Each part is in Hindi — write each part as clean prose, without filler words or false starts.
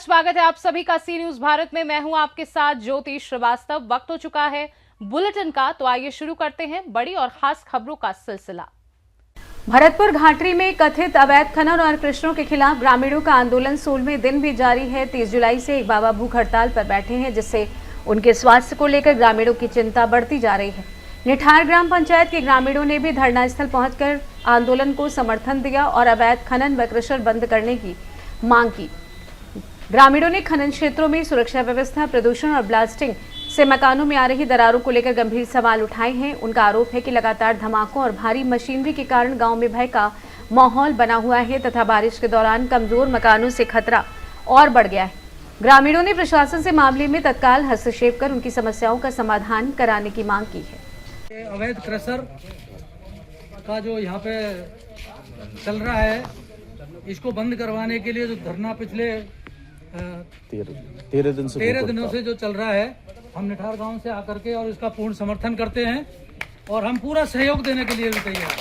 स्वागत है आप सभी का सी न्यूज भारत में। मैं हूं आपके साथ ज्योति श्रीवास्तव। वक्त हो चुका है बुलेटिन का, तो आइए शुरू करते हैं बड़ी और खास खबरों का सिलसिला। भरतपुर घाटी में कथित अवैध खनन और कृषकों के खिलाफ ग्रामीणों का आंदोलन 16वें दिन भी जारी है। 30 जुलाई से एक बाबा भूख हड़ताल पर बैठे हैं, जिससे उनके स्वास्थ्य को लेकर ग्रामीणों की चिंता बढ़ती जा रही है। निठार ग्राम पंचायत के ग्रामीणों ने भी धरना स्थल पहुंचकर आंदोलन को समर्थन दिया और अवैध खनन व क्रशर बंद करने की मांग की। ग्रामीणों ने खनन क्षेत्रों में सुरक्षा व्यवस्था, प्रदूषण और ब्लास्टिंग से मकानों में आ रही दरारों को लेकर गंभीर सवाल उठाए हैं। उनका आरोप है कि लगातार धमाकों और भारी मशीनरी के कारण गांव में भय का माहौल बना हुआ है तथा बारिश के दौरान कमजोर मकानों से खतरा और बढ़ गया है। ग्रामीणों ने प्रशासन से मामले में तत्काल हस्तक्षेप कर उनकी समस्याओं का समाधान कराने की मांग की है। अवैध क्रशर का जो यहाँ पे चल रहा है, इसको बंद करवाने के लिए जो धरना पिछले 13 दिनों से जो चल रहा है, हम निठार गांव से आकर के और इसका पूर्ण समर्थन करते हैं और हम पूरा सहयोग देने के लिए भी तैयार हैं।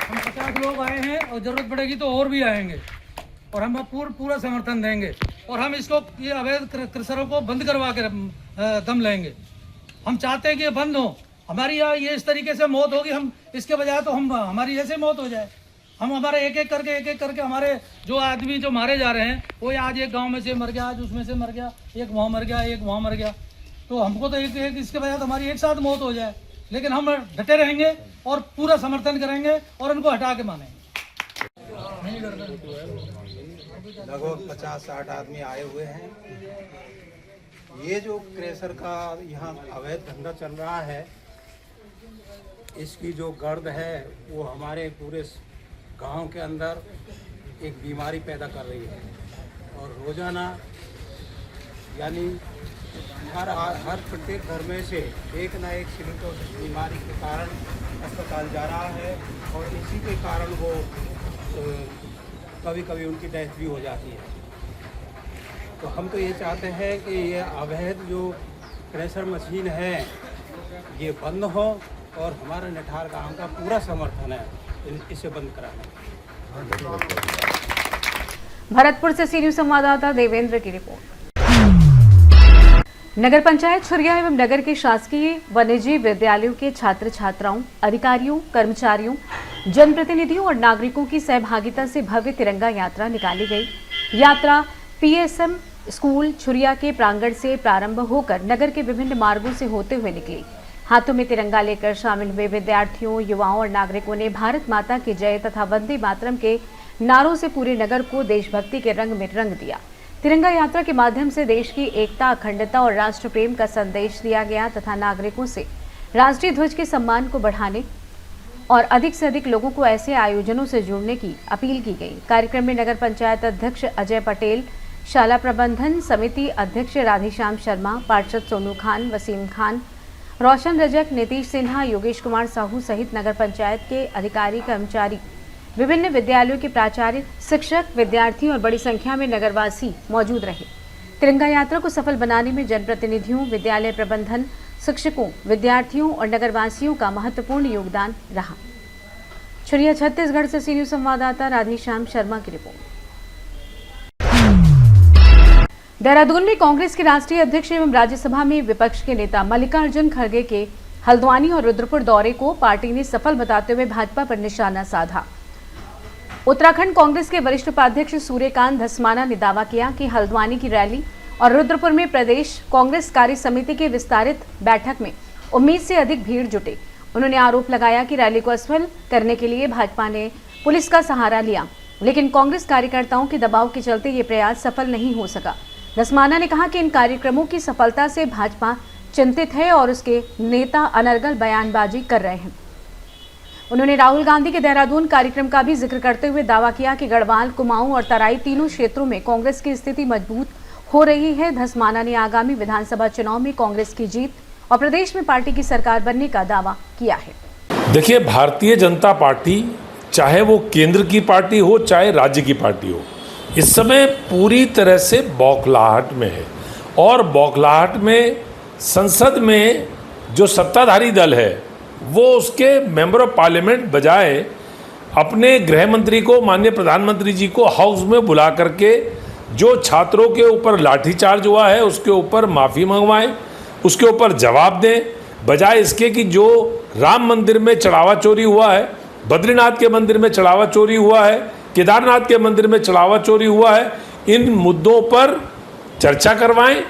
हम 50 लोग आए हैं और जरूरत पड़ेगी तो और भी आएंगे और हम पूरा समर्थन देंगे और हम इसको ये अवैध क्रशरों को बंद करवा के दम लेंगे। हम चाहते हैं कि ये बंद हो। हमारी यहाँ ये इस तरीके से मौत होगी, हम इसके बजाय तो हम हमारी ऐसे मौत हो जाए। हम हमारे एक एक करके हमारे जो आदमी जो मारे जा रहे हैं, वो आज एक गांव में से मर गया, आज उसमें से मर गया, एक वहाँ मर गया, एक वहाँ मर गया। तो हमको तो एक इसके बजाय तो हमारी एक साथ मौत हो जाए, लेकिन हम डटे रहेंगे और पूरा समर्थन करेंगे और उनको हटा के मानेंगे। लगभग 50-60 आदमी आए हुए हैं। ये जो क्रशर का यहाँ अवैध धंधा चल रहा है, इसकी जो गर्द है वो हमारे पूरे गांव के अंदर एक बीमारी पैदा कर रही है और रोजाना यानी हर प्रत्येक घर में से एक ना एक सिलिंडर बीमारी के कारण अस्पताल जा रहा है और इसी के कारण वो कभी कभी उनकी डेथ भी हो जाती है। तो हम तो ये चाहते हैं कि ये अवैध जो क्रशर मशीन है ये बंद हो और हमारे निठार गांव का पूरा समर्थन है इसे बंद कराना। भरतपुर से सी न्यूज संवाददाता देवेंद्र की रिपोर्ट। नगर पंचायत छुरिया एवं नगर के शासकीय व निजी विद्यालयों के छात्र छात्राओं, अधिकारियों, कर्मचारियों, जनप्रतिनिधियों और नागरिकों की सहभागिता से भव्य तिरंगा यात्रा निकाली गई। यात्रा पीएसएम स्कूल छुरिया के प्रांगण से प्रारंभ होकर नगर के विभिन्न मार्गों से होते हुए निकली। हाथों में तिरंगा लेकर शामिल हुए विद्यार्थियों, युवाओं और नागरिकों ने भारत माता की जय तथा वंदे मातरम के नारों से पूरे नगर को देशभक्ति के रंग में रंग दिया। तिरंगा यात्रा के माध्यम से देश की एकता, अखंडता और राष्ट्र प्रेम का संदेश दिया गया तथा नागरिकों से राष्ट्रीय ध्वज के सम्मान को बढ़ाने और अधिक से अधिक लोगों को ऐसे आयोजनों से जोड़ने की अपील की गई। कार्यक्रम में नगर पंचायत अध्यक्ष अजय पटेल, शाला प्रबंधन समिति अध्यक्ष राधेश्याम शर्मा, पार्षद सोनू खान, वसीम खान, रोशन रजक, नीतीश सिन्हा, योगेश कुमार साहू सहित नगर पंचायत के अधिकारी, कर्मचारी, विभिन्न विद्यालयों के प्राचार्य, शिक्षक, विद्यार्थी और बड़ी संख्या में नगरवासी मौजूद रहे। तिरंगा यात्रा को सफल बनाने में जनप्रतिनिधियों, विद्यालय प्रबंधन, शिक्षकों, विद्यार्थियों और नगरवासियों का महत्वपूर्ण योगदान रहा। छुरिया छत्तीसगढ़ से सी न्यूज संवाददाता राधेश्याम शर्मा की रिपोर्ट। देहरादून में कांग्रेस के राष्ट्रीय अध्यक्ष एवं राज्यसभा में विपक्ष के नेता मल्लिकार्जुन खड़गे के हल्द्वानी और रुद्रपुर दौरे को पार्टी ने सफल बताते हुए भाजपा पर निशाना साधा। उत्तराखंड कांग्रेस के वरिष्ठ उपाध्यक्ष सूर्यकांत धस्माना ने दावा किया कि हल्द्वानी की रैली और रुद्रपुर में प्रदेश कांग्रेस कार्य समिति की विस्तारित बैठक में उम्मीद से अधिक भीड़ जुटे। उन्होंने आरोप लगाया कि रैली को असफल करने के लिए भाजपा ने पुलिस का सहारा लिया, लेकिन कांग्रेस कार्यकर्ताओं के दबाव के चलते ये प्रयास सफल नहीं हो सका। धस्माना ने कहा कि इन कार्यक्रमों की सफलता से भाजपा चिंतित है और उसके नेता अनर्गल बयानबाजी कर रहे हैं। उन्होंने राहुल गांधी के देहरादून कार्यक्रम का भी जिक्र करते हुए दावा किया कि गढ़वाल, कुमाऊं और तराई तीनों क्षेत्रों में कांग्रेस की स्थिति मजबूत हो रही है। धस्माना ने आगामी विधानसभा चुनाव में कांग्रेस की जीत और प्रदेश में पार्टी की सरकार बनने का दावा किया है। देखिए, भारतीय जनता पार्टी चाहे वो केंद्र की पार्टी हो चाहे राज्य की पार्टी हो, इस समय पूरी तरह से बौखलाहट में है और बौखलाहट में संसद में जो सत्ताधारी दल है वो उसके मेंबर ऑफ पार्लियामेंट बजाय अपने गृह मंत्री को, माननीय प्रधानमंत्री जी को हाउस में बुला करके जो छात्रों के ऊपर लाठीचार्ज हुआ है उसके ऊपर माफ़ी मंगवाएं, उसके ऊपर जवाब दें, बजाय इसके कि जो राम मंदिर में चढ़ावा चोरी हुआ है, बद्रीनाथ के मंदिर में चढ़ावा चोरी हुआ है, केदारनाथ के मंदिर में चढ़ावा चोरी हुआ है, इन मुद्दों पर चर्चा करवाएं।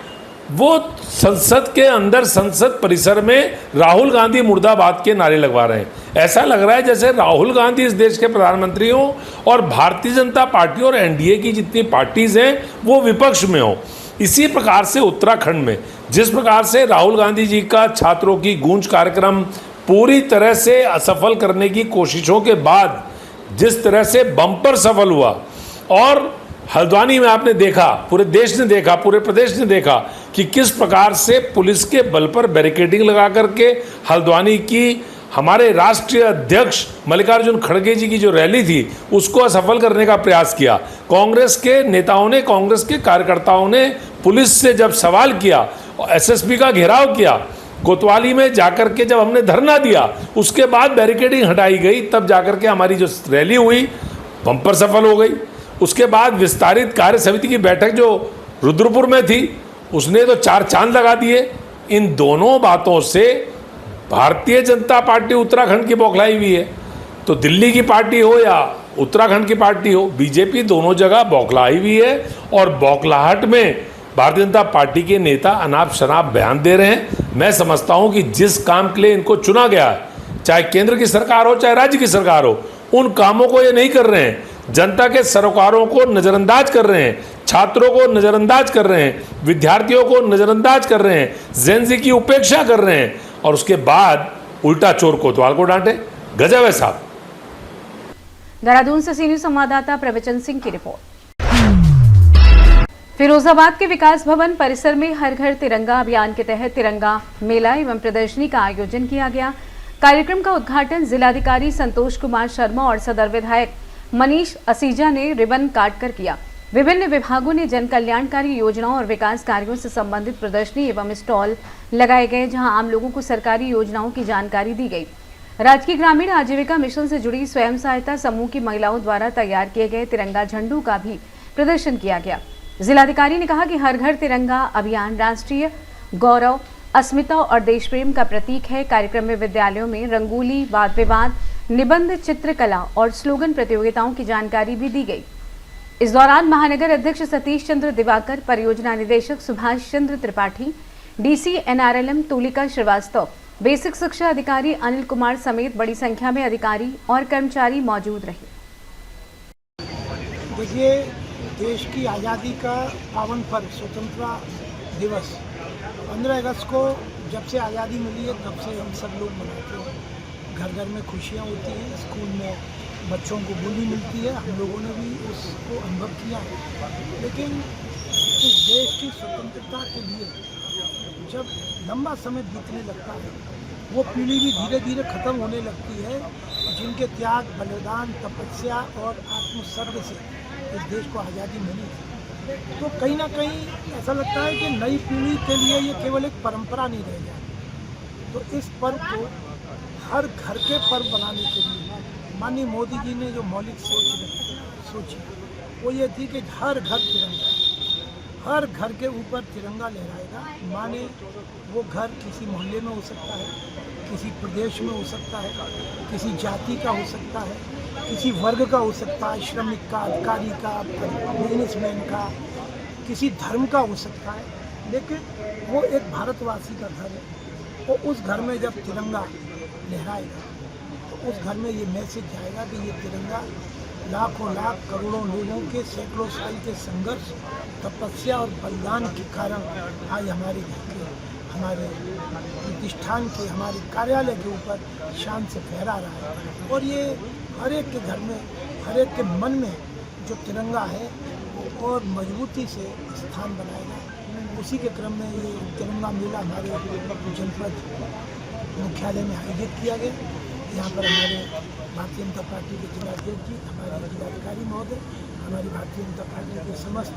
वो संसद के अंदर, संसद परिसर में राहुल गांधी मुर्दाबाद के नारे लगवा रहे हैं। ऐसा लग रहा है जैसे राहुल गांधी इस देश के प्रधानमंत्री हों और भारतीय जनता पार्टी और एनडीए की जितनी पार्टीज हैं वो विपक्ष में हो। इसी प्रकार से उत्तराखंड में जिस प्रकार से राहुल गांधी जी का छात्रों की गूंज कार्यक्रम पूरी तरह से असफल करने की कोशिशों के बाद जिस तरह से बम्पर सफल हुआ, और हल्द्वानी में आपने देखा, पूरे देश ने देखा, पूरे प्रदेश ने देखा कि किस प्रकार से पुलिस के बल पर बैरिकेडिंग लगा करके हल्द्वानी की हमारे राष्ट्रीय अध्यक्ष मल्लिकार्जुन खड़गे जी की जो रैली थी उसको असफल करने का प्रयास किया। कांग्रेस के नेताओं ने, कांग्रेस के कार्यकर्ताओं ने पुलिस से जब सवाल किया, एसएसपी का घेराव किया, कोतवाली में जाकर के जब हमने धरना दिया, उसके बाद बैरिकेडिंग हटाई गई, तब जाकर के हमारी जो रैली हुई बम्पर सफल हो गई। उसके बाद विस्तारित कार्य समिति की बैठक जो रुद्रपुर में थी उसने तो 4 चांद लगा दिए। इन दोनों बातों से भारतीय जनता पार्टी उत्तराखंड की बौखलाई हुई है। तो दिल्ली की पार्टी हो या उत्तराखंड की पार्टी हो, बीजेपी दोनों जगह बौखलाई हुई है और बौखलाहट में भारतीय जनता पार्टी के नेता अनाप शनाप बयान दे रहे हैं। मैं समझता हूं कि जिस काम के लिए इनको चुना गया है, चाहे केंद्र की सरकार हो चाहे राज्य की सरकार हो, उन कामों को ये नहीं कर रहे हैं। जनता के सरोकारों को नज़रअंदाज कर रहे हैं, छात्रों को नज़रअंदाज कर रहे हैं, विद्यार्थियों को नज़रअंदाज कर रहे हैं, जेनजी की उपेक्षा कर रहे हैं, और उसके बाद उल्टा चोर कोतवाल को डांटे। गजब है साहब। देहरादून से सीनियर संवाददाता प्रवचन सिंह की रिपोर्ट। फिरोजाबाद के विकास भवन परिसर में हर घर तिरंगा अभियान के तहत तिरंगा मेला एवं प्रदर्शनी का आयोजन किया गया। कार्यक्रम का उद्घाटन जिलाधिकारी संतोष कुमार शर्मा और सदर विधायक मनीष असीजा ने रिबन काटकर किया। विभिन्न विभागों ने जन कल्याणकारी योजनाओं और विकास कार्यों से संबंधित प्रदर्शनी एवं स्टॉल लगाए गए, जहां आम लोगों को सरकारी योजनाओं की जानकारी दी गई। राजकीय ग्रामीण आजीविका मिशन से जुड़ी स्वयं सहायता समूह की महिलाओं द्वारा तैयार किए गए तिरंगा झंडों का भी प्रदर्शन किया गया। जिलाधिकारी ने कहा कि हर घर तिरंगा अभियान राष्ट्रीय गौरव, अस्मिता और देश प्रेम का प्रतीक है। कार्यक्रम में विद्यालयों में रंगोली, वाद विवाद, निबंध, चित्रकला और स्लोगन प्रतियोगिताओं की जानकारी भी दी गई। इस दौरान महानगर अध्यक्ष सतीश चंद्र दिवाकर, परियोजना निदेशक Subhash Chandra Tripathi, DC NRLM Tulika Srivastava, basic शिक्षा अधिकारी अनिल कुमार समेत बड़ी संख्या में अधिकारी और कर्मचारी मौजूद रहे। देखिए, देश की आज़ादी का पावन पर्व स्वतंत्रता दिवस 15 अगस्त को जब से आज़ादी मिली है तब से हम सब लोग मनाते हैं। घर घर में खुशियाँ होती हैं, स्कूल में बच्चों को गोली मिलती है, हम लोगों ने भी उसको अनुभव किया है। लेकिन इस देश की स्वतंत्रता के लिए जब लंबा समय बीतने लगता है, वो पीढ़ी भी धीरे धीरे ख़त्म होने लगती है जिनके त्याग, बलिदान, तपस्या और आत्मसर्ग से इस देश को आज़ादी मिली। तो कहीं ना कहीं ऐसा लगता है कि नई पीढ़ी के लिए ये केवल एक परंपरा नहीं रह जाए। तो इस पर्व को हर घर के पर्व बनाने के लिए माननीय मोदी जी ने जो मौलिक सोची वो ये थी कि हर घर तिरंगा, हर घर के ऊपर तिरंगा लहराएगा। माने वो घर किसी मोहल्ले में हो सकता है, किसी प्रदेश में हो सकता है, किसी जाति का हो सकता है, किसी वर्ग का हो सकता है, श्रमिक का, अधिकारी का, बिजनेसमैन का, किसी धर्म का हो सकता है, लेकिन वो एक भारतवासी का घर है। तो उस घर में जब तिरंगा लहराएगा तो उस घर में ये मैसेज जाएगा कि ये तिरंगा लाखों लाख करोड़ों लोगों के सैकड़ों साल के संघर्ष, तपस्या और बलिदान के कारण आज हमारे घर के, हमारे प्रतिष्ठान के, हमारे कार्यालय के ऊपर शान से फहरा रहा है। और ये हर एक के घर में, हर एक के मन में जो तिरंगा है वो और मजबूती से स्थान बनाएगा। उसी के क्रम में ये तिरंगा मेला हमारे जनपद मुख्यालय में आयोजित किया गया। यहाँ पर हमारे भारतीय जनता पार्टी के जिलाध्यक्ष जी, हमारे जिलाधिकारी महोदय, हमारी भारतीय जनता पार्टी के समस्त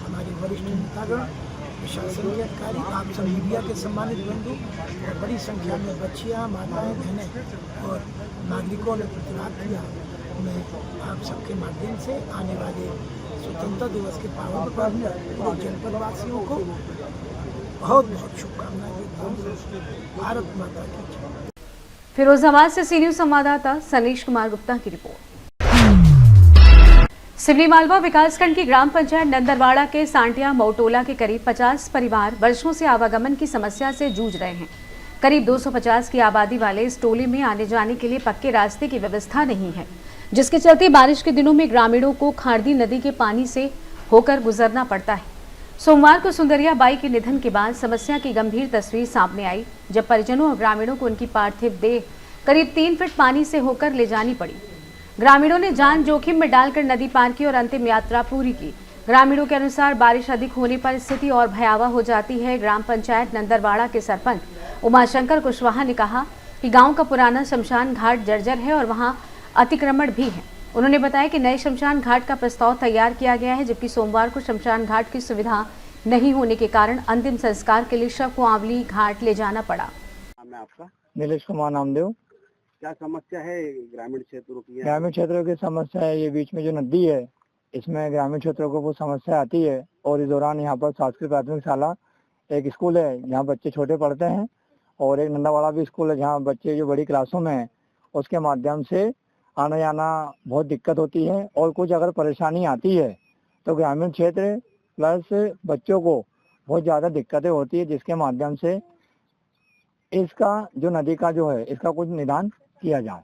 हमारे वरिष्ठ नेतागण, प्रशासन के अधिकारी, आप सब मीडिया के सम्मानित बंधु और बड़ी संख्या में बच्चियाँ, माताएं, बहनें और नागरिकों ने प्रतिभाग किया। मैं आप सबके माध्यम से आने वाले स्वतंत्रता दिवस के पावन पर्व पर पूरे जनपद वासियों को बहुत बहुत शुभकामनाएं देता हूँ। भारत माता की जय। फिरोजाबाद से सी न्यूज संवाददाता सनीश कुमार गुप्ता की रिपोर्ट। सिवनी मालवा विकासखंड की ग्राम पंचायत नंदरवाड़ा के सांटिया मऊटोला के करीब 50 परिवार वर्षों से आवागमन की समस्या से जूझ रहे हैं। करीब 250 की आबादी वाले इस टोले में आने जाने के लिए पक्के रास्ते की व्यवस्था नहीं है, जिसके चलते बारिश के दिनों में ग्रामीणों को खारदी नदी के पानी से होकर गुजरना पड़ता है। सोमवार को सुंदरिया बाई के निधन के बाद समस्या की गंभीर तस्वीर सामने आई, जब परिजनों और ग्रामीणों को उनकी पार्थिव देह करीब 3 फीट पानी से होकर ले जानी पड़ी। ग्रामीणों ने जान जोखिम में डालकर नदी पार की और अंतिम यात्रा पूरी की। ग्रामीणों के अनुसार बारिश अधिक होने पर स्थिति और भयावह हो जाती है। ग्राम पंचायत नंदरवाड़ा के सरपंच उमाशंकर कुशवाहा ने कहा कि गांव का पुराना शमशान घाट जर्जर है और वहां अतिक्रमण भी है। उन्होंने बताया कि नए शमशान घाट का प्रस्ताव तैयार किया गया है, जबकि सोमवार को शमशान घाट की सुविधा नहीं होने के कारण अंतिम संस्कार के लिए शव को आंवली घाट ले जाना पड़ा। नाम है आपका? नीलेश कुमार नामदेव। क्या समस्या है ग्रामीण क्षेत्रों की? ग्रामीण क्षेत्रों की समस्या है, ये बीच में जो नदी है इसमें ग्रामीण क्षेत्रों को वो समस्या आती है। और इस दौरान यहाँ पर शासकीय प्राथमिक शाला एक स्कूल है जहाँ बच्चे छोटे पढ़ते हैं, और एक नंदावाड़ा भी स्कूल है जहाँ बच्चे जो बड़ी क्लासों में हैं उसके माध्यम से आना जाना बहुत दिक्कत होती है। और कुछ अगर परेशानी आती है तो ग्रामीण क्षेत्र प्लस बच्चों को बहुत ज़्यादा दिक्कतें होती है, जिसके माध्यम से इसका जो नदी का जो है इसका कुछ निदान किया जाए।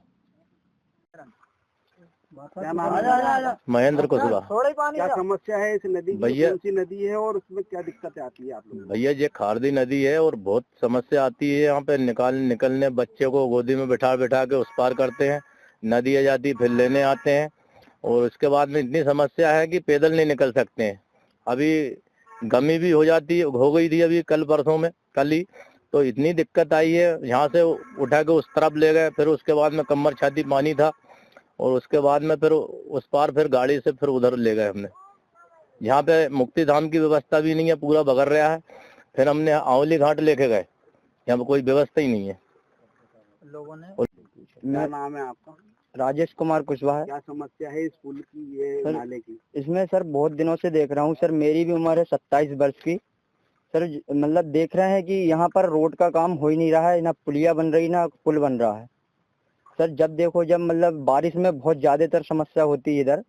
क्या नाम है? महेंद्र कुशवाहा। क्या समस्या है इस नदी की? भैया, कौन सी नदी है और उसमें क्या दिक्कतें आती है आप लोगों को? भैया ये खारदी नदी है और बहुत समस्या आती है। यहाँ पे निकलने बच्चे को गोदी में बिठा बिठा के उस पार करते हैं, नदी आ जाती फिर लेने आते हैं। और उसके बाद में इतनी समस्या है कि पैदल नहीं निकल सकते हैं। अभी गमी भी हो गई थी अभी कल परसों में, कल ही तो इतनी दिक्कत आई है। यहाँ से उठा के उस तरफ ले गए, फिर उसके बाद में कमर छाती पानी था, और उसके बाद में फिर उस पार फिर गाड़ी से फिर उधर ले गए हमने। यहाँ पे मुक्ति धाम की व्यवस्था भी नहीं है, पूरा बगर रहा है। फिर हमने आंवली घाट लेके गए, यहाँ पे कोई व्यवस्था ही नहीं है लोगों ने। क्या नाम है आपका? राजेश कुमार कुशवाहा। क्या समस्या है इस पुल की, ये सर, नाले की? इसमें सर बहुत दिनों से देख रहा हूँ सर, मेरी भी उम्र है 27 वर्ष की सर। मतलब देख रहे हैं कि यहाँ पर रोड का काम हो ही नहीं रहा है, ना पुलिया बन रही ना पुल बन रहा है सर। जब देखो जब मतलब बारिश में बहुत ज्यादातर समस्या होती है इधर।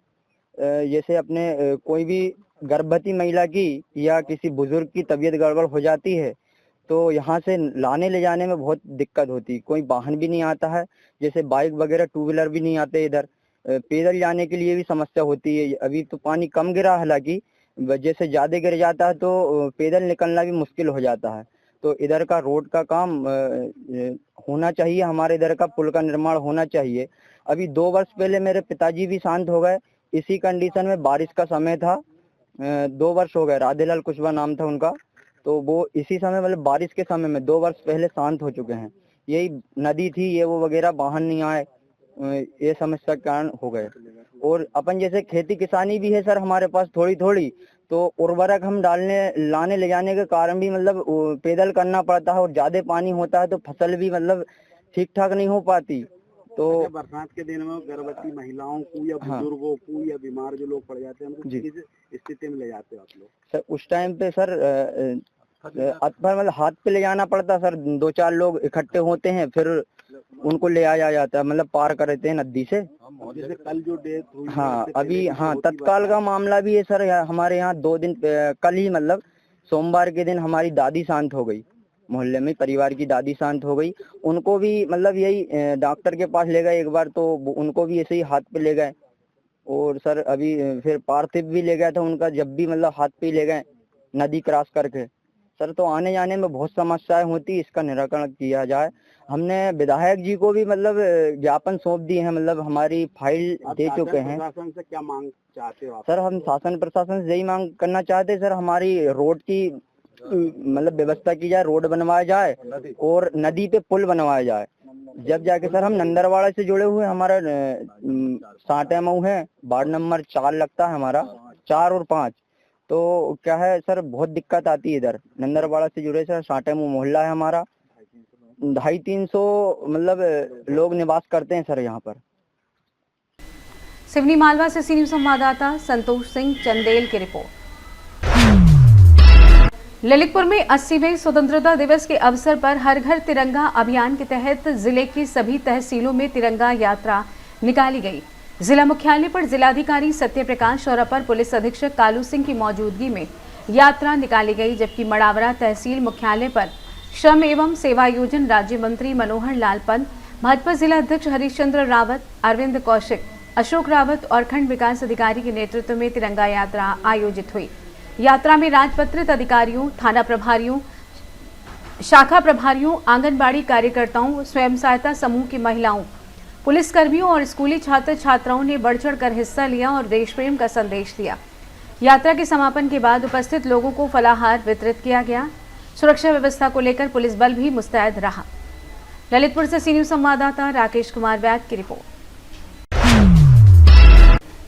जैसे अपने कोई भी गर्भवती महिला की या किसी बुजुर्ग की तबीयत गड़बड़ हो जाती है तो यहाँ से लाने ले जाने में बहुत दिक्कत होती है। कोई वाहन भी नहीं आता है, जैसे बाइक वगैरह 2 व्हीलर भी नहीं आते इधर। पैदल जाने के लिए भी समस्या होती है। अभी तो पानी कम गिरा, हालांकि जैसे ज्यादा गिर जाता है तो पैदल निकलना भी मुश्किल हो जाता है। तो इधर का रोड का काम होना चाहिए, हमारे इधर का पुल का निर्माण होना चाहिए। अभी 2 वर्ष पहले मेरे पिताजी भी शांत हो गए इसी कंडीशन में, बारिश का समय था। 2 वर्ष हो गए, राधेलाल कुशवाहा नाम था उनका। तो वो इसी समय मतलब बारिश के समय में 2 वर्ष पहले शांत हो चुके हैं। यही नदी थी ये वो वगैरह, वाहन नहीं आए, ये समस्या के कारण हो गए। और अपन जैसे खेती किसानी भी है सर हमारे पास थोड़ी थोड़ी, तो उर्वरक हम लाने ले जाने के कारण भी मतलब पैदल करना पड़ता है, और ज्यादा पानी होता है तो फसल भी मतलब ठीक ठाक नहीं हो पाती। तो बरसात के दिन में गर्भवती महिलाओं को या बुजुर्गों को या बीमार जो लोग पड़ जाते हैं उनको किस स्थिति में ले जाते हो आप लोग? सर उस टाइम पे सर मतलब हाथ पे ले जाना पड़ता सर। 2-4 लोग इकट्ठे होते हैं, फिर उनको ले आया जाता है, मतलब पार करते हैं नदी से। जैसे कल जो डेथ हुई, हाँ अभी हाँ तत्काल का मामला भी है सर। हमारे यहाँ 2 दिन कल ही मतलब सोमवार के दिन हमारी दादी शांत हो गई, मोहल्ले में परिवार की दादी शांत हो गई। उनको भी मतलब यही डॉक्टर के पास ले गए एक बार, तो उनको भी ऐसे ही हाथ पे ले गए। और सर अभी फिर पार्थिव भी ले गया था उनका, जब भी मतलब हाथ पे ले गए नदी क्रॉस करके सर। तो आने जाने में बहुत समस्याएं होती, इसका निराकरण किया जाए। हमने विधायक जी को भी मतलब ज्ञापन सौंप दिए हैं, मतलब हमारी फाइल दे चुके हैं। प्रशासन से क्या मांग चाहते हो आप? सर हम शासन प्रशासन से यही मांग करना चाहते हैं सर, हमारी रोड की मतलब व्यवस्था की जाए, रोड बनवाया जाए और नदी पे पुल बनवाया जाए। जब जाके सर हम नंदरवाड़ा से जुड़े हुए, हमारा सांटे मऊ है, वार्ड नंबर 4 लगता है हमारा, 4 और 5। तो क्या है सर बहुत दिक्कत आती है इधर नंदरवाड़ा से जुड़े सर। सांटे मऊ मोहल्ला है हमारा, 250-300 मतलब लोग निवास करते हैं सर यहाँ पर। सिवनी मालवा से सी न्यूज संवाददाता संतोष सिंह चंदेल की रिपोर्ट। ललितपुर में 80वें स्वतंत्रता दिवस के अवसर पर हर घर तिरंगा अभियान के तहत जिले की सभी तहसीलों में तिरंगा यात्रा निकाली गई। जिला मुख्यालय पर जिलाधिकारी सत्यप्रकाश और अपर पुलिस अधीक्षक कालू सिंह की मौजूदगी में यात्रा निकाली गई, जबकि मड़ावरा तहसील मुख्यालय पर श्रम एवं सेवायोजन राज्य मंत्री मनोहर लाल पंत, भाजपा जिला अध्यक्ष हरीशचंद्र रावत, अरविंद कौशिक, अशोक रावत और खंड विकास अधिकारी के नेतृत्व में तिरंगा यात्रा आयोजित हुई। यात्रा में राजपत्रित अधिकारियों, थाना प्रभारियों, शाखा प्रभारियों, आंगनबाड़ी कार्यकर्ताओं, स्वयं सहायता समूह की महिलाओं, पुलिसकर्मियों और स्कूली छात्र छात्राओं ने बढ़ चढ़कर हिस्सा लिया और देश प्रेम का संदेश दिया। यात्रा के समापन के बाद उपस्थित लोगों को फलाहार वितरित किया गया। सुरक्षा व्यवस्था को लेकर पुलिस बल भी मुस्तैद रहा। ललितपुर से सी न्यूज संवाददाता राकेश कुमार वैद की रिपोर्ट।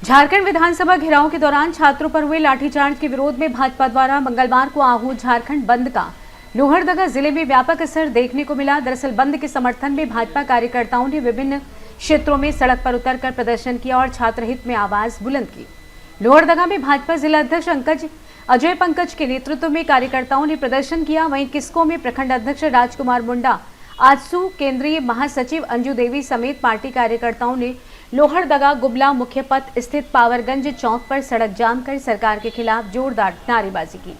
झारखंड विधानसभा घेराव के दौरान छात्रों पर हुए लाठीचार्ज के विरोध में भाजपा द्वारा मंगलवार को आहूत झारखंड बंद का लोहरदगा जिले में व्यापक असर देखने को मिला। दरअसल बंद के समर्थन में भाजपा कार्यकर्ताओं ने विभिन्न क्षेत्रों में सड़क पर उतरकर प्रदर्शन किया और छात्र हित में आवाज बुलंद की। लोहरदगा में भाजपा जिला अध्यक्ष अजय पंकज के नेतृत्व में कार्यकर्ताओं ने प्रदर्शन किया। वहीं किस्को में प्रखंड अध्यक्ष राजकुमार मुंडा, आजसू केंद्रीय महासचिव अंजू देवी समेत पार्टी कार्यकर्ताओं ने लोहरदगा गुबला मुख्य पथ स्थित पावरगंज चौक पर सड़क जाम कर सरकार के खिलाफ जोरदार नारेबाजी की।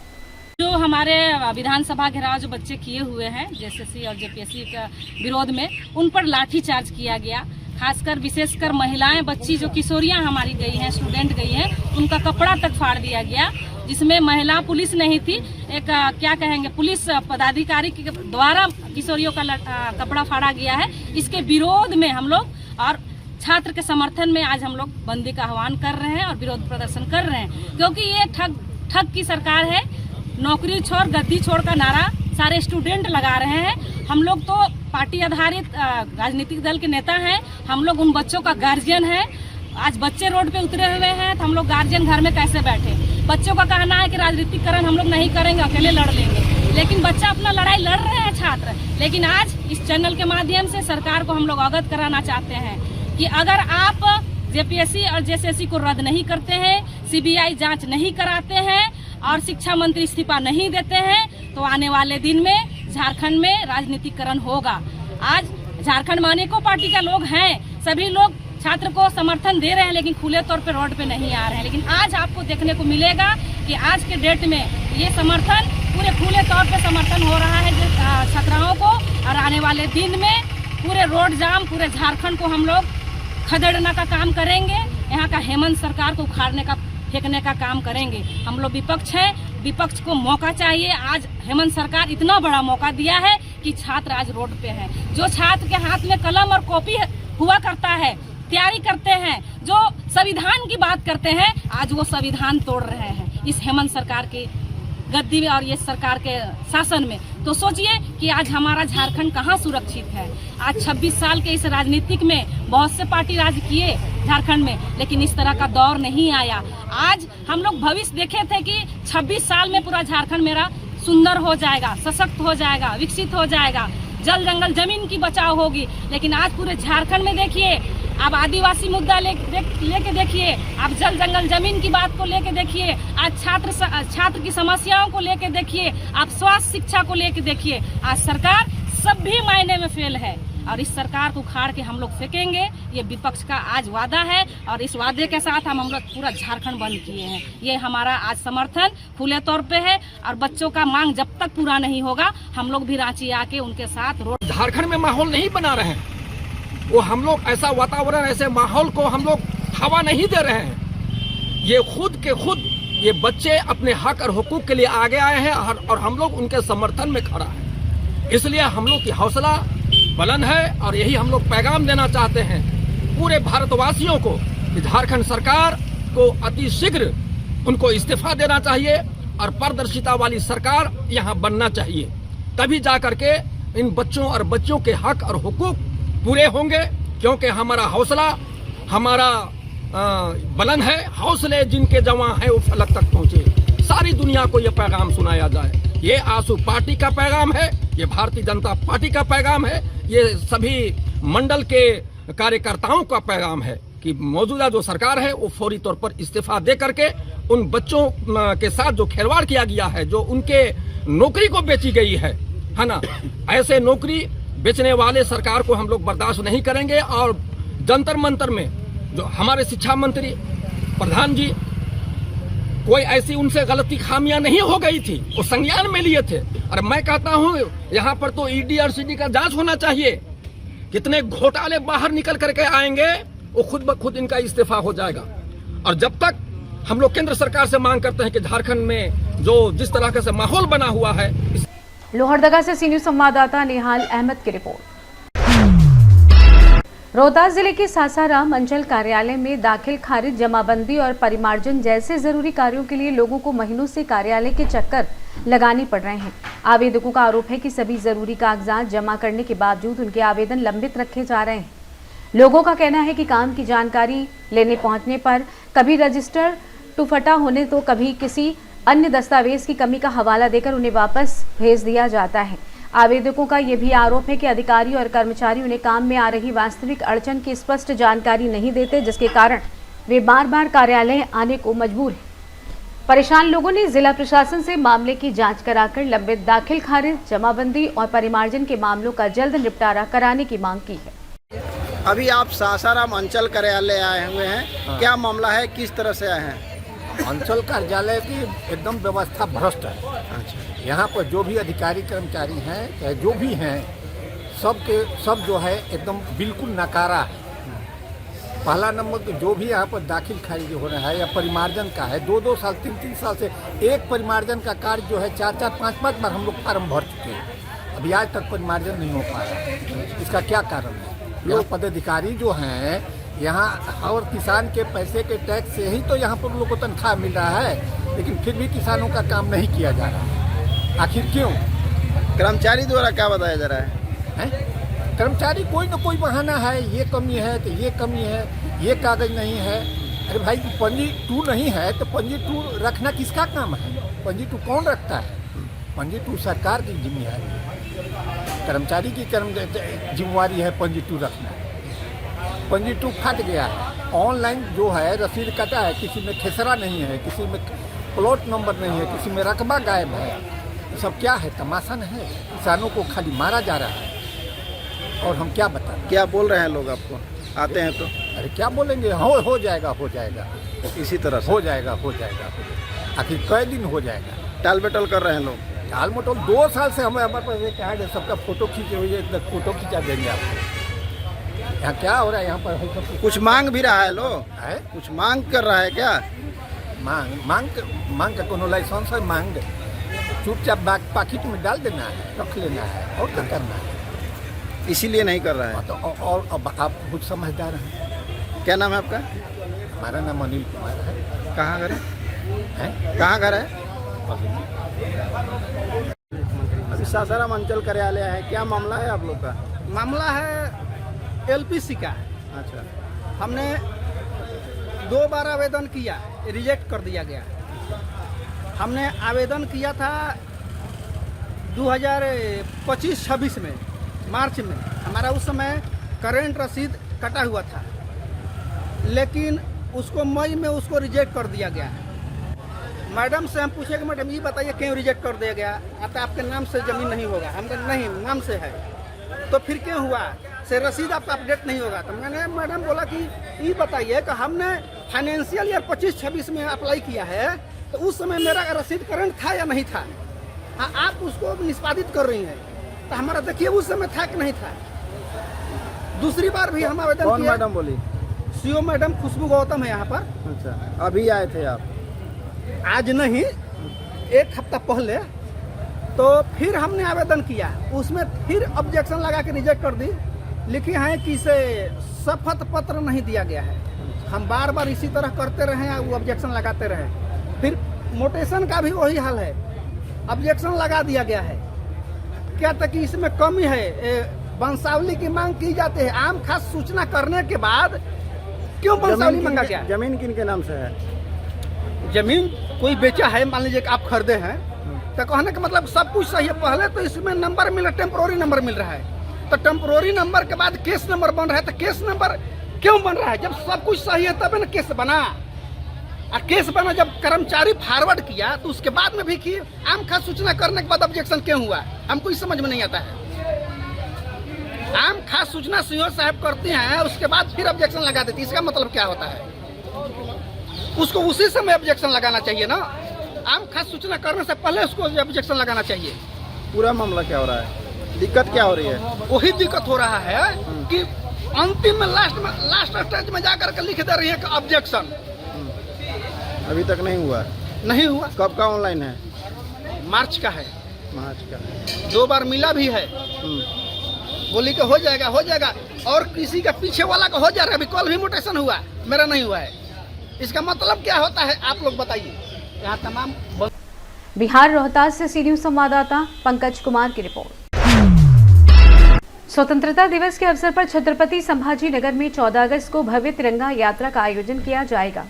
जो हमारे विधानसभा घेराव जो बच्चे किए हुए हैं जेएसएससी और जेपीएससी का विरोध में, उन पर लाठीचार्ज किया गया। खासकर विशेषकर महिलाएं, बच्ची जो किशोरियां हमारी गई हैं, स्टूडेंट गई हैं, उनका कपड़ा तक फाड़ दिया गया, जिसमें महिला पुलिस नहीं थी, एक क्या कहेंगे पुलिस पदाधिकारी के द्वारा किशोरियों का कपड़ा फाड़ा गया है। इसके विरोध में हम लोग और छात्र के समर्थन में आज हम लोग बंदी का आह्वान कर रहे हैं और विरोध प्रदर्शन कर रहे हैं, क्योंकि ये ठग की सरकार है। नौकरी छोड़ गद्दी छोड़ का नारा सारे स्टूडेंट लगा रहे हैं। हम लोग तो पार्टी आधारित राजनीतिक दल के नेता हैं, हम लोग उन बच्चों का गार्जियन है। आज बच्चे रोड पे उतरे हुए हैं तो हम लोग गार्जियन घर में कैसे बैठे। बच्चों का कहना है कि राजनीतिकरण हम लोग नहीं करेंगे, अकेले लड़ लेंगे, लेकिन बच्चा अपना लड़ाई लड़ रहे हैं छात्र। लेकिन आज इस चैनल के माध्यम से सरकार को हम लोग अवगत कराना चाहते हैं कि अगर आप जेपीएससी और जेएसएससी को रद्द नहीं करते हैं, सीबीआई जांच नहीं कराते हैं और शिक्षा मंत्री इस्तीफा नहीं देते हैं, तो आने वाले दिन में झारखंड में राजनीतिकरण होगा। आज झारखंड में अनेकों पार्टी का लोग हैं, सभी लोग छात्र को समर्थन दे रहे हैं, लेकिन खुले तौर पे रोड पे नहीं आ रहे हैं। लेकिन आज आपको देखने को मिलेगा कि आज के डेट में ये समर्थन पूरे खुले तौर पे समर्थन हो रहा है छात्राओं को, और आने वाले दिन में पूरे रोड जाम, पूरे झारखंड को हम लोग खदेड़ने का काम करेंगे। यहाँ का हेमंत सरकार को उखाड़ने का, फेंकने का काम करेंगे। हम लोग विपक्ष है, विपक्ष को मौका चाहिए। आज हेमंत सरकार इतना बड़ा मौका दिया है कि छात्र आज रोड पे है। जो छात्र के हाथ में कलम और कॉपी हुआ करता है, तैयारी करते हैं, जो संविधान की बात करते हैं, आज वो संविधान तोड़ रहे हैं इस हेमंत सरकार की गद्दी में और ये सरकार के शासन में। तो सोचिए कि आज हमारा झारखंड कहाँ सुरक्षित है। आज 26 साल के इस राजनीतिक में बहुत से पार्टी राज किए झारखंड में, लेकिन इस तरह का दौर नहीं आया। आज हम लोग भविष्य देखे थे कि 26 साल में पूरा झारखंड मेरा सुंदर हो जाएगा, सशक्त हो जाएगा, विकसित हो जाएगा, जल जंगल जमीन की बचाव होगी। लेकिन आज पूरे झारखंड में देखिए, आप आदिवासी मुद्दा लेके देखिए, आप जल जंगल जमीन की बात को लेके देखिए, आज छात्र की समस्याओं को लेके देखिए, आप स्वास्थ्य शिक्षा को लेके देखिए। आज सरकार सभी मायने में फेल है और इस सरकार को उखाड़ के हम लोग फेंकेंगे। ये विपक्ष का आज वादा है और इस वादे के साथ हम लोग पूरा झारखंड बंद किए हैं। ये हमारा आज समर्थन खुले तौर पे है और बच्चों का मांग जब तक पूरा नहीं होगा, हम लोग भी रांची आके उनके साथ रोड। झारखंड में माहौल नहीं बना रहे हैं, वो हम लोग ऐसा वातावरण, ऐसे माहौल को हम लोग हवा नहीं दे रहे हैं। ये खुद के खुद ये बच्चे अपने हक और हुकूक के लिए आगे आए हैं और हम लोग उनके समर्थन में खड़ा है। इसलिए हम लोग की हौसला बुलंद है और यही हम लोग पैगाम देना चाहते हैं पूरे भारतवासियों को कि झारखंड सरकार को अति शीघ्र उनको इस्तीफा देना चाहिए और पारदर्शिता वाली सरकार यहाँ बनना चाहिए। तभी जाकर के इन बच्चों और बच्चियों के हक और हुकूक पूरे होंगे, क्योंकि हमारा हौसला हमारा बुलंद है। हौसले जिनके जवां हैं वो फलक तक पहुंचे। सारी दुनिया को ये पैगाम सुनाया जाए। ये आसू पार्टी का पैगाम है, ये भारतीय जनता पार्टी का पैगाम है, ये सभी मंडल के कार्यकर्ताओं का पैगाम है कि मौजूदा जो सरकार है वो फौरी तौर पर इस्तीफा दे करके उन बच्चों के साथ जो खिलवाड़ किया गया है, जो उनके नौकरी को बेची गई है ना, ऐसे नौकरी बेचने वाले सरकार को हम लोग बर्दाश्त नहीं करेंगे। और जंतर मंतर में जो हमारे शिक्षा मंत्री प्रधान जी, कोई ऐसी उनसे गलती खामियां नहीं हो गई थी, वो संज्ञान में लिए थे। और मैं कहता हूं यहाँ पर तो ईडी और सीडी का जांच होना चाहिए। कितने घोटाले बाहर निकल करके आएंगे, वो खुद ब खुद इनका इस्तीफा हो जाएगा। और जब तक हम लोग केंद्र सरकार से मांग करते हैं कि झारखंड में जो जिस तरह से माहौल बना हुआ है। लोहरदगा से सी न्यूज संवाददाता निहाल अहमद की रिपोर्ट। रोहतास जिले के सासाराम अंचल कार्यालय में दाखिल खारिज, जमाबंदी और परिमार्जन जैसे जरूरी कार्यों के लिए लोगों को महीनों से कार्यालय के चक्कर लगाने पड़ रहे हैं। आवेदकों का आरोप है कि सभी जरूरी कागजात जमा करने के बावजूद उनके आवेदन लंबित रखे जा रहे हैं। लोगों का कहना है कि काम की जानकारी लेने पहुंचने पर कभी रजिस्टर टूफटा होने तो कभी किसी अन्य दस्तावेज की कमी का हवाला देकर उन्हें वापस भेज दिया जाता है। आवेदकों का यह भी आरोप है कि अधिकारी और कर्मचारी उन्हें काम में आ रही वास्तविक अड़चन की स्पष्ट जानकारी नहीं देते, जिसके कारण वे बार बार कार्यालय आने को मजबूर हैं। परेशान लोगों ने जिला प्रशासन से मामले की जांच कराकर लंबित दाखिल खारिज, जमाबंदी और परिमार्जन के मामलों का जल्द निपटारा कराने की मांग की है। अभी आप सासाराम अंचल कार्यालय आए हुए हैं, क्या मामला है, किस तरह से आए हैं? अंचल कार्यालय की एकदम व्यवस्था भ्रष्ट है। यहाँ पर जो भी अधिकारी कर्मचारी हैं, चाहे जो भी हैं, सब जो है एकदम बिल्कुल नकारा है। पहला नंबर जो भी यहाँ पर दाखिल खारिज हो रहा है या परिमार्जन का है, 2-2 साल 3-3 साल से एक परिमार्जन का कार्य जो है 4-4 5-5 बार हम लोग फार्म भर चुके हैं, अभी आज तक परिमार्जन नहीं हो पाया। इसका क्या कारण है? लोग पदाधिकारी जो हैं यहाँ और किसान के पैसे के टैक्स से ही तो यहाँ पर लोगों को तनख्वाह मिल रहा है, लेकिन फिर भी किसानों का काम नहीं किया जा रहा है। आखिर क्यों? कर्मचारी द्वारा क्या बताया जा रहा है? कर्मचारी कोई ना कोई बहाना है, ये कमी है तो ये कमी है, ये कागज नहीं है। अरे भाई, पंजी 2 नहीं है तो पंजी 2 रखना किसका काम है? पंजी 2 कौन रखता है? पंजी 2 सरकार की जिम्मेदारी है, कर्मचारी की जिम्मेवारी है पंजी 2 रखना। पंजी 2 फट गया है, ऑनलाइन जो है रसीद कटा है, किसी में खेसरा नहीं है, किसी में प्लॉट नंबर नहीं है, किसी में रकबा गायब है। ये सब क्या है? तमाशा नहीं है। किसानों को खाली मारा जा रहा है और हम क्या बताएं? क्या बोल रहे हैं लोग आपको? आते हैं तो अरे क्या बोलेंगे? हो जाएगा इसी तरह से हो जाएगा। आखिर कई दिन हो जाएगा? टाल बेटल कर रहे हैं लोग। टाल मटोल 2 साल से हमारे पास एक कार्ड है, सबका फोटो खींचे हुए, एक फोटो खींचा देंगे आपको। यहाँ क्या हो रहा है? यहाँ पर कुछ मांग भी रहा है लोग है? कुछ मांग कर रहा है क्या? मांग का कोनो लाइसेंस है? मांग चुपचाप पाकिट में डाल देना है, रख लेना है, और क्या करना है? इसीलिए नहीं कर रहा है। तो और अब आप कुछ समझदार हैं। क्या नाम है आपका? हमारा नाम अनिल कुमार है। कहाँ घर है? कहाँ घर है? अभी सासाराम अंचल कार्यालय है, क्या मामला है आप लोग का? मामला है एलपीसी का। अच्छा, हमने 2 बार आवेदन किया, रिजेक्ट कर दिया गया। हमने आवेदन किया था 2025-26 में, मार्च में। हमारा उस समय करेंट रसीद कटा हुआ था, लेकिन उसको मई में उसको रिजेक्ट कर दिया गया। मैडम से हम पूछे कि मैडम ये बताइए क्यों रिजेक्ट कर दिया गया? आता आपके नाम से ज़मीन नहीं होगा। हम कहा नहीं, नाम से है। तो फिर क्यों हुआ? से रसीद आपका अपडेट नहीं होगा। तो मैंने मैडम बोला कि ये बताइए कि हमने फाइनेंशियल ईयर 25-26 में अप्लाई किया है, तो उस समय मेरा रसीद करंट था या नहीं था? हाँ, आप उसको निष्पादित कर रही हैं, तो हमारा देखिए उस समय था कि नहीं था। दूसरी बार भी हम आवेदन कौन किया। मैडम बोली? सीओ मैडम खुशबू गौतम है यहाँ पर। अच्छा, अभी आए थे आप? आज नहीं, 1 हफ्ता पहले। तो फिर हमने आवेदन किया, उसमें फिर ऑब्जेक्शन लगा के रिजेक्ट कर दी। लिखी है कि इसे शपथ पत्र नहीं दिया गया है। हम बार बार इसी तरह करते रहे, वो ऑब्जेक्शन लगाते रहे। फिर मोटेशन का भी वही हाल है, ऑब्जेक्शन लगा दिया गया है। क्या तक कि इसमें कमी है, वंशावली की मांग की जाती है। आम खास सूचना करने के बाद क्यों वंशावली मांगा गया? जमीन किन के नाम से है? जमीन कोई बेचा है, मान लीजिए कि आप खरीदे हैं, तो कहने का मतलब सब कुछ सही है। पहले तो इसमें नंबर मिल रहा है, टेम्पोररी नंबर मिल रहा है। तो टेम्पोररी नंबर के बाद केस नंबर बन रहा है, तो केस नंबर क्यों बन रहा है? जब सब कुछ सही है तब ना केस बना। और केस बना जब कर्मचारी फॉरवर्ड किया तो उसके बाद में भी कि आम खास सूचना करने के बाद ऑब्जेक्शन क्यों हुआ, हमको इस समझ में नहीं आता है। आम खास सूचना सीओ साहब करते हैं, उसके बाद फिर ऑब्जेक्शन लगा देती है, इसका मतलब क्या होता है? उसको उसी समय ऑब्जेक्शन लगाना चाहिए ना, आम खास सूचना करने से पहले उसको ऑब्जेक्शन लगाना चाहिए। पूरा मामला क्या हो रहा है, दिक्कत क्या हो रही है? वही दिक्कत हो रहा है कि अंतिम में लास्ट स्टेज में जाकर के लिख दे रही है कि ऑब्जेक्शन। अभी तक नहीं हुआ? नहीं हुआ। कब का ऑनलाइन है? मार्च का है। मार्च का। 2 बार मिला भी है, बोली के हो जाएगा हो जाएगा, और किसी का पीछे वाला का हो जा रहा है। अभी कल भी म्यूटेशन हुआ, मेरा नहीं हुआ है। इसका मतलब क्या होता है आप लोग बताइए। यहाँ तमाम बिहार रोहतास से सी न्यूज संवाददाता पंकज कुमार की रिपोर्ट। स्वतंत्रता दिवस के अवसर पर छत्रपति संभाजी नगर में 14 अगस्त को भव्य तिरंगा यात्रा का आयोजन किया जाएगा।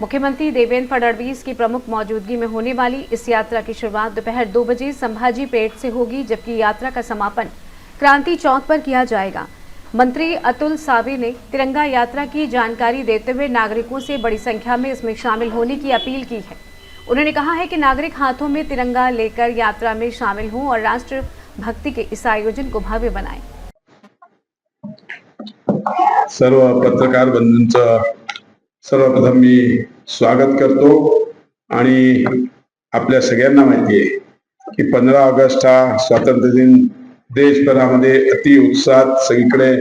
मुख्यमंत्री देवेंद्र फडणवीस की प्रमुख मौजूदगी में होने वाली इस यात्रा की शुरुआत दोपहर 2 बजे संभाजी पेट से होगी, जबकि यात्रा का समापन क्रांति चौक पर किया जाएगा। मंत्री अतुल सावे ने तिरंगा यात्रा की जानकारी देते हुए नागरिकों से बड़ी संख्या में इसमें शामिल होने की अपील की है। उन्होंने कहा है कि नागरिक हाथों में तिरंगा लेकर यात्रा में शामिल हों और राष्ट्र भक्ति के इस आयोजन को भव्य बनाएं। सर्व पत्रकार बंधूंचं सर्वप्रथम मी स्वागत करतो आणि आपल्या सगळ्यांना माहिती आहे की 15 ऑगस्ट हा स्वातंत्र्य दिन देशभरामध्ये अति उत्साहात सगळीकडे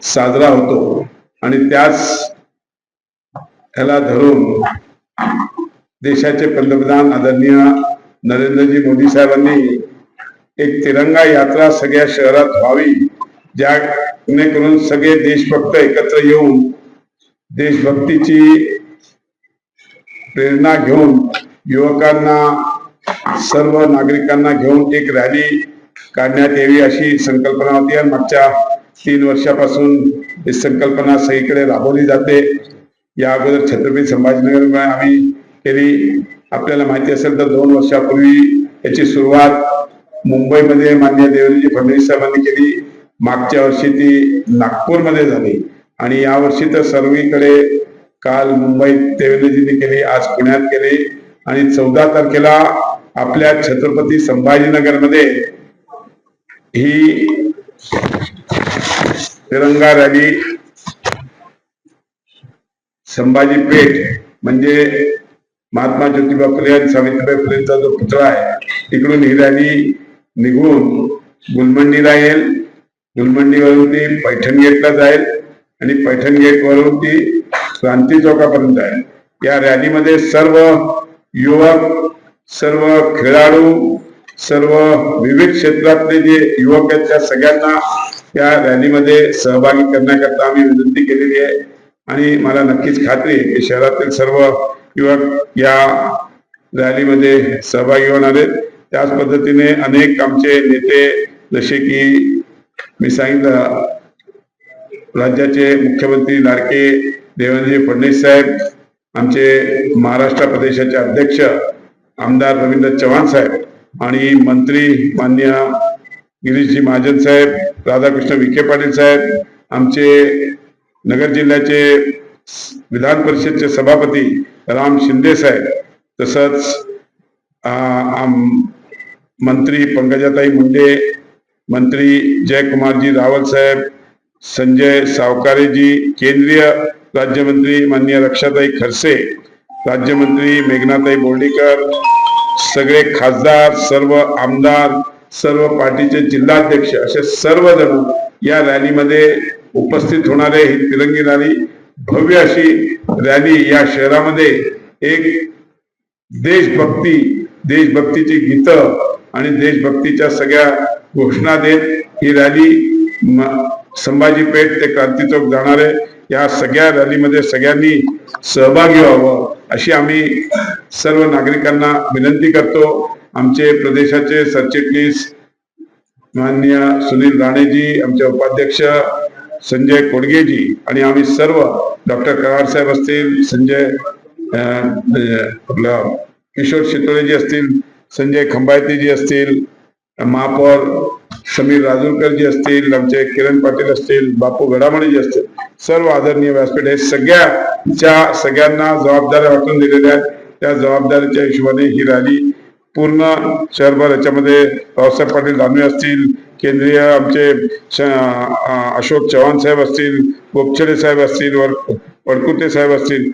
साजरा होतो आणि त्याच याला धरून देशाचे पंतप्रधान आदरणीय नरेंद्रजी मोदी साहेबांनी एक तिरंगा यात्रा सगळ्या शहरात व्हावी, जेणेकरून सगळे देशभक्त एकत्र येऊन देशभक्तीची प्रेरणा घेऊन युवकांना सर्व नागरिकांना घेऊन एक रॅली काढण्यात यावी अशी संकल्पना होती आणि मागच्या 3 वर्षापासून ही संकल्पना सगळीकडे राबवली जाते। या अगोदर छत्रपती संभाजीनगर आम्ही केली, आपल्याला माहिती असेल तर 2 वर्षापूर्वी याची सुरुवात मुंबईमध्ये माननीय देवेंद्रजी फडणवीस साहेबांनी केली, मागच्या वर्षी ती नागपूरमध्ये झाली आणि यावर्षी तर सर्वीकडे काल मुंबईत देवेंद्रजींनी केली, आज पुण्यात केली आणि 14 तारखेला आपल्या छत्रपती संभाजीनगरमध्ये ही तिरंगा रॅली संभाजी पेठ म्हणजे महात्मा ज्योतिबा फुले आणि सावित्रीबाई फुलेंचा जो पुतळा आहे तिकडून ही रॅली निघून गुलमंडीला येईल, गुलमंडीवरून ती पैठण गेटला जाईल आणि पैठण गेट वरून ती क्रांती चौकापर्यंत आहे। या रॅलीमध्ये सर्व युवक, सर्व खेळाडू, सर्व विविध क्षेत्रातले जे युवक आहेत त्या सगळ्यांना या रॅलीमध्ये सहभागी करण्याकरता आम्ही विनंती केलेली आहे आणि मला नक्कीच खात्री आहे की शहरातील सर्व युवक या रॅलीमध्ये सहभागी होणार आहेत। त्याच पद्धतीने अनेक आमचे नेते जसे की मी सांगितलं राज्याचे मुख्यमंत्री लाडके देवेंद्रजी फडणवीस साहेब, आमचे महाराष्ट्र प्रदेशाचे अध्यक्ष आमदार रवींद्र चव्हाण साहेब आणि मंत्री माननीय गिरीशजी महाजन साहेब, राधाकृष्ण विखे पाटील साहेब, आमचे नगर जिल्ह्याचे विधान परिषदचे सभापती राम शिंदे साहेब, तसंच मंत्री पंकजाताई मुंडे, मंत्री जयकुमारजी रावल साहेब, संजय सावकारेजी, केंद्रीय राज्यमंत्री माननीय रक्षाताई खडसे, राज्यमंत्री मेघनाताई बोर्डीकर, सगळे खासदार, सर्व आमदार, सर्व पार्टीचे जिल्हाध्यक्ष असे सर्वजण या रॅलीमध्ये उपस्थित होणारे ही तिरंगी रॅली, भव्य अशी रॅली या शहरामध्ये एक देशभक्तीची गीतं आणि देशभक्तीच्या सगळ्या घोषणा देत ही रॅली संभाजी पेठ ते क्रांती चौक जाणार आहे। या सगळ्या रॅलीमध्ये सगळ्यांनी सहभागी व्हावं अशी आम्ही सर्व नागरिकांना विनंती करतो। आमचे प्रदेशाचे सरचिटणीस माननीय सुनील राणेजी, आमचे उपाध्यक्ष संजय कोडगेजी आणि आम्ही सर्व डॉक्टर कराड साहेब असतील, संजय किशोर शितोळेजी असतील, संजय खंबायतीजी असतील, महापौर समीर राजूरकर असतील, आमचे किरण पाटील असतील, बापू घडामळे असतील, सर्व आदरणीय व्यासपीठ हे सगळ्यांना जबाबदाऱ्या वाटून दिलेल्या आहेत. त्या जबाबदारीच्या हिशोबाने ही रॅली पूर्ण शहरभर याच्यामध्ये रावसाहेब पाटील दानवे असतील, केंद्रीय आमचे अशोक चव्हाण साहेब असतील, गोपछडे साहेब असतील, वडकुटे साहेब असतील,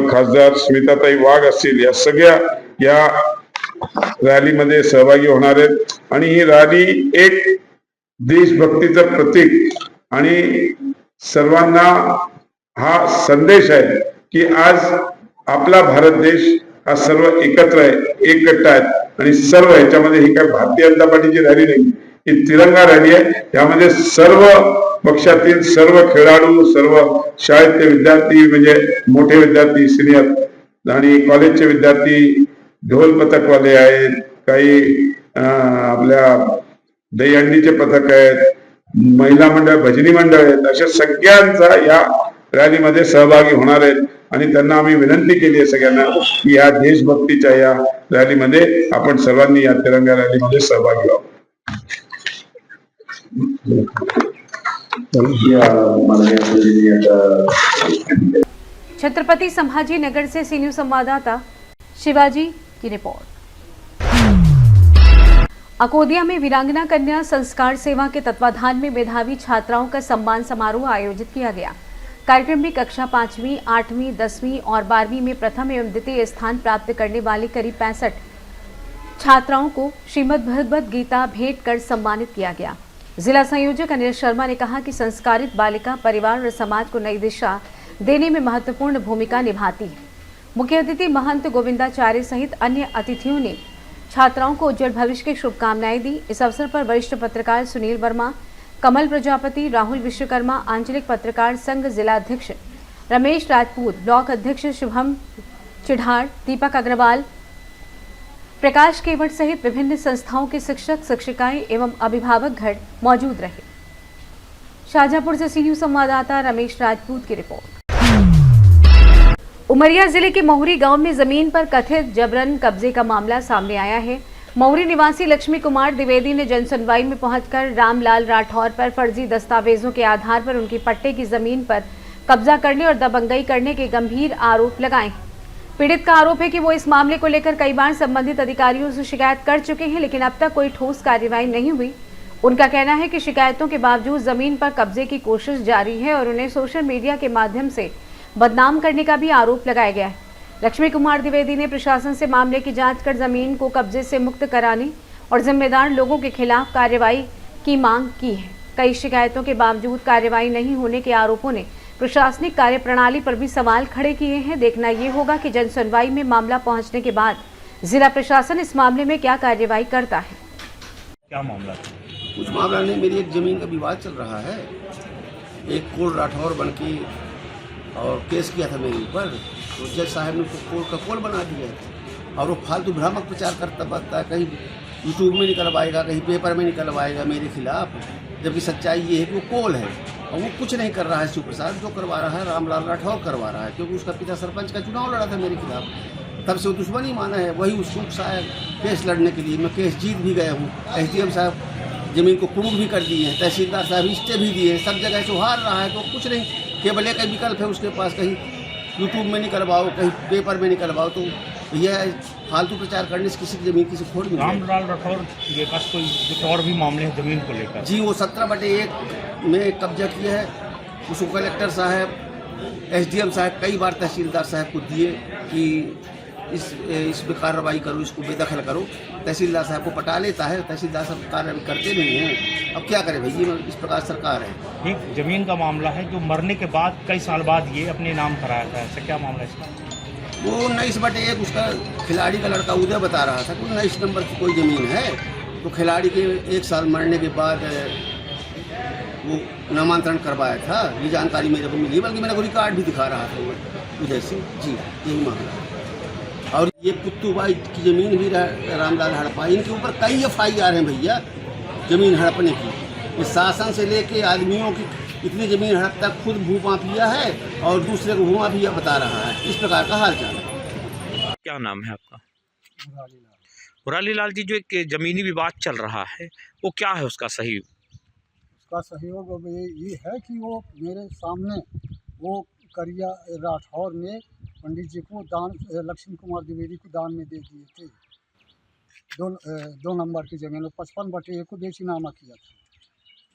खासदार स्मिताताई वाघ असतील, या सगळ्या या रॅलीमध्ये सहभागी होणार आहेत. आणि ही रॅली एक देशभक्तीचं प्रतीक आणि सर्वांना हा संदेश आहे की आज आपला भारत देश हा सर्व एकत्र आहे, एकगट्ट आहेत आणि सर्व ह्याच्यामध्ये ही काय भारतीय जनता पार्टीची रॅली नाही, ही तिरंगा रॅली आहे. यामध्ये सर्व पक्षातील सर्व खेळाडू, सर्व शाळेतले विद्यार्थी म्हणजे मोठे विद्यार्थी, सिनियर आणि कॉलेजचे विद्यार्थी, ढोल पथकवाले आहेत, काही आपल्या दहीहंडीचे पथक आहेत, महिला मंडळ, भजनी मंडळ आहेत, अशा सगळ्यांचा या रॅलीमध्ये सहभागी होणार आहेत. आणि त्यांना आम्ही विनंती केली आहे सगळ्यांना की या देशभक्तीच्या या रॅलीमध्ये आपण सर्वांनी या तिरंगा रॅलीमध्ये सहभागी व्हावं. छत्रपति संभाजी नगर से सी न्यूज संवाददाता शिवाजी की रिपोर्ट। अकोदिया में वीरांगना कन्या संस्कार सेवा के तत्वाधान में मेधावी छात्राओं का सम्मान समारोह आयोजित किया गया। कार्यक्रम में कक्षा 5वीं, 8वीं, 10वीं और 12वीं में प्रथम एवं द्वितीय स्थान प्राप्त करने वाली करीब 65 छात्राओं को श्रीमद् भगवद गीता भेंट कर सम्मानित किया गया। जिला संयोजक अनिल शर्मा ने कहा कि संस्कारित बालिका परिवार और समाज को नई दिशा देने में महत्वपूर्ण भूमिका निभाती है। मुख्य अतिथि महंत गोविंदाचार्य सहित अन्य अतिथियों ने छात्राओं को उज्जवल भविष्य की शुभकामनाएं दी। इस अवसर पर वरिष्ठ पत्रकार सुनील वर्मा, कमल प्रजापति, राहुल विश्वकर्मा, आंचलिक पत्रकार संघ जिला अध्यक्ष रमेश राजपूत, ब्लॉक अध्यक्ष शुभम चिढ़ाड़, दीपक अग्रवाल, प्रकाश केवट सहित विभिन्न संस्थाओं के शिक्षक, शिक्षिकाएं एवं अभिभावक गण मौजूद रहे। शाहजहांपुर से सी न्यूज संवाददाता रमेश राजपूत की रिपोर्ट। उमरिया जिले के महुरी गांव में जमीन पर कथित जबरन कब्जे का मामला सामने आया है। महुरी निवासी लक्ष्मी कुमार द्विवेदी ने जनसुनवाई में पहुंचकर रामलाल राठौर पर फर्जी दस्तावेजों के आधार पर उनकी पट्टे की जमीन पर कब्जा करने और दबंगई करने के गंभीर आरोप लगाए। पीड़ित का आरोप है कि वो इस मामले को लेकर कई बार संबंधित अधिकारियों से शिकायत कर चुके हैं, लेकिन अब तक कोई ठोस कार्रवाई नहीं हुई। उनका कहना है कि शिकायतों के बावजूद जमीन पर कब्जे की कोशिश जारी है और उन्हें सोशल मीडिया के माध्यम से बदनाम करने का भी आरोप लगाया गया है। लक्ष्मी कुमार द्विवेदी ने प्रशासन से मामले की जांच कर जमीन को कब्जे से मुक्त कराने और जिम्मेदार लोगों के खिलाफ कार्रवाई की मांग की है। कई शिकायतों के बावजूद कार्रवाई नहीं होने के आरोपों ने प्रशासनिक कार्यप्रणाली पर भी सवाल खड़े किए हैं। देखना ये होगा कि जनसुनवाई में मामला पहुंचने के बाद जिला प्रशासन इस मामले में क्या कार्रवाई करता है। क्या मामला? कुछ मामला नहीं, मेरी एक जमीन का विवाद चल रहा है। एक कोल राठौर बन के और केस किया था मेरे ऊपर, तो जज साहब ने उसको कोल का कोल बना दिया और वो फालतू भ्रामक प्रचार करता बनता है, कहीं यूट्यूब में निकलवाएगा, कहीं पेपर में निकलवाएगा मेरे खिलाफ, जबकि सच्चाई ये है कि वो कोल है और वो कुछ नहीं कर रहा है। शिव प्रसाद जो करवा रहा है रामलाल राठौर करवा रहा है, क्योंकि उसका पिता सरपंच का चुनाव लड़ा था मेरे खिलाफ, तब से वो दुश्मनी माना है। वही उसको उकसाया केस लड़ने के लिए, मैं केस जीत भी गया हूँ। SDM साहब जमीन को कुरूक भी कर दिए हैं, तहसीलदार साहब स्टे भी दिए हैं, सब जगह से हार रहा है। तो कुछ नहीं, केवल एक विकल्प है उसके पास, कहीं यूट्यूब में निकलवाओ, कहीं पेपर में निकलवाओ। तो यह फालतू प्रचार करने से किसी की जमीन किसी खोड़ नहीं। रामलाल राठौर के पास कोई कुछ और भी मामले हैं जमीन को लेकर? जी, वो 17/1 में कब्जा किया है। उसको कलेक्टर साहब, SDM साहब कई बार तहसीलदार साहब को दिए कि इस पे कार्रवाई करो, इसको बेदखल करो। तहसीलदार साहब को पटा लेता है, तहसीलदार साहब कार्य करते नहीं हैं। अब क्या करें भैया, इस प्रकार सरकार है। एक जमीन का मामला है जो मरने के बाद कई साल बाद ये अपने नाम कराया था, ऐसा क्या मामला है इसका? वो 19/1 उसका खिलाड़ी का लड़का उदय बता रहा था कि 19 नंबर की कोई ज़मीन है। तो खिलाड़ी के 1 साल मरने के बाद वो नामांतरण करवाया था, ये जानकारी मेरे को मिली, बल्कि मेरे को रिकॉर्ड भी दिखा रहा था वो उदय सिंह जी। यही मामला है। और ये पुत्तूबाई की ज़मीन भी रामलाल हड़पा, इनके ऊपर कई FIR हैं भैया ज़मीन हड़पने की। इस शासन से लेके आदमियों की इतनी ज़मीन हड़पता, खुद भू माफिया है और दूसरे को भू माफिया बता रहा है। इस प्रकार का हाल चाल है। क्या नाम है आपका? मुरारी लाल जी, जो एक जमीनी विवाद चल रहा है वो क्या है उसका सही? उसका सहयोग अब ये है कि वो मेरे सामने वो करिया राठौर ने पंडित जी को दान, लक्ष्मी कुमार द्विवेदी को दान में दे दिए थे 2 नंबर की जमीन, 55/1 को बेचीनामा किया था।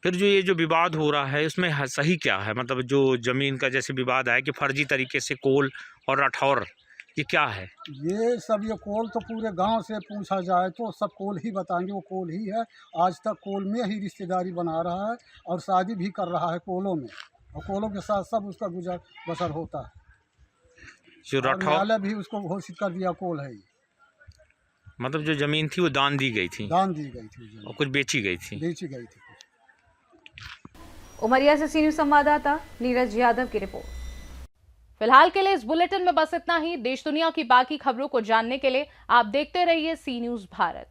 फिर जो ये जो विवाद हो रहा है उसमें सही क्या है? मतलब जो जमीन का जैसे विवाद है कि फर्जी तरीके से कोल और राठौर, ये क्या है? ये सब ये कोल तो पूरे गांव से पूछा जाए तो सब कोल ही बताएंगे, वो कोल ही है। आज तक कोल में ही रिश्तेदारी बना रहा है और शादी भी कर रहा है कोलों में, और कोलों के साथ सब उसका गुजर बसर होता है। जो राठौर, न्यायालय भी उसको घोषित कर दिया कोल है। मतलब जो जमीन थी वो दान दी गई थी? दान दी गई थी और कुछ बेची गई थी? बेची गई थी। उमरिया से सी न्यूज़ संवाददाता नीरज यादव की रिपोर्ट। फिलहाल के लिए इस बुलेटिन में बस इतना ही। देश दुनिया की बाकी खबरों को जानने के लिए आप देखते रहिए सी न्यूज़ भारत।